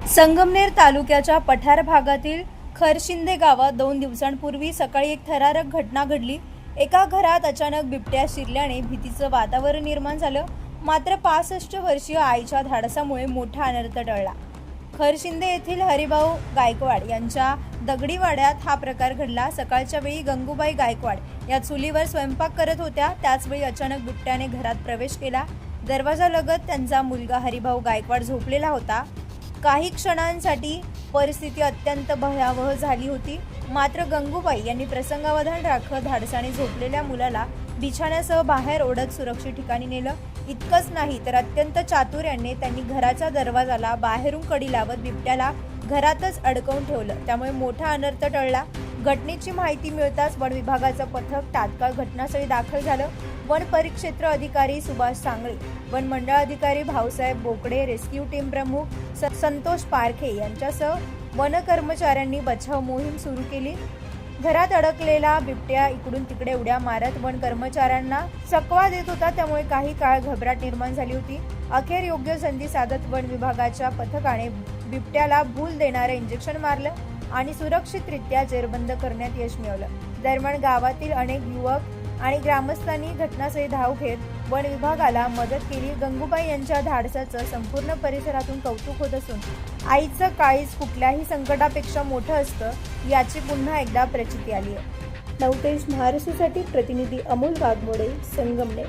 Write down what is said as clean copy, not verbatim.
संगमनेर तालुक्याच्या पठार भागातील खरशिंदे गावात 2 दिवसांपूर्वी सकाळी एक थरारक घटना घडली। एका घरात अचानक बिबट्या शिरल्याने भीतीचं वातावरण निर्माण झालं। मात्र 65 वर्षीय आईच्या धाडसामुळे मोठा अनर्थ टळला। खरशिंदे येथील हरिभाऊ गायकवाड यांच्या दगडी वाड्यात हा प्रकार घडला। सकाळच्या वेळी गंगूबाई गायकवाड या चुलीवर स्वयंपाक करत होत्या। त्याचवेळी अचानक बिबट्याने घरात प्रवेश केला। दरवाजालगत त्यांचा मुलगा हरिभाऊ गायकवाड झोपलेला होता। काही क्षणांसाठी परिस्थिती अत्यंत भयावह झाली होती। मात्र गंगूबाई यांनी प्रसंगावधान राखत धाडसाने झोपलेल्या मुलाला बिछाण्यासह बाहेर ओढत सुरक्षित ठिकाणी नेलं। इतकंच नाही तर अत्यंत चातुर्याने त्यांनी घराच्या दरवाजाला बाहेरून कडी लावत बिबट्याला घरातच अडकवून ठेवलं। त्यामुळे मोठा अनर्थ टळला। घटनेची माहिती मिळताच वन विभागाचं पथक तात्काळ घटनास्थळी दाखल झालं। वन परिक्षेत्र अधिकारी सुभाष सांगळे, वन मंडळ अधिकारी भाऊसाहेब बोकडे, रेस्क्यू टीम प्रमुख संतोष पारखे यांच्यासह वन कर्मचाऱ्यांनी बचाव मोहीम सुरू केली। घरात अडकलेला बिबट्या इकडून तिकडे उड्या मारत वन कर्मचाऱ्यांना चकवा देत होता। त्यामुळे काही काळ घबराट निर्माण झाली होती। अखेर योग्य संधी साधत वन विभागाच्या पथकाने बिबट्याला भूल देणारे इंजेक्शन मारलं आणि सुरक्षितरित्या जेरबंद करण्यात यश मिळवलं। दरम्यान गावातील अनेक युवक आणि ग्रामस्थांनी घटनास्थळी धाव घेत वन विभागाला मदत केली। गंगूबाई यांच्या धाडसाचं संपूर्ण परिसरातून कौतुक होत असून आईचं काळीज कुठल्याही संकटापेक्षा मोठं असतं याची पुन्हा एकदा प्रचिती आली आहे। नवतेज महाराष्ट्रासाठी प्रतिनिधी अमोल वाघमोडे, संगमनेर।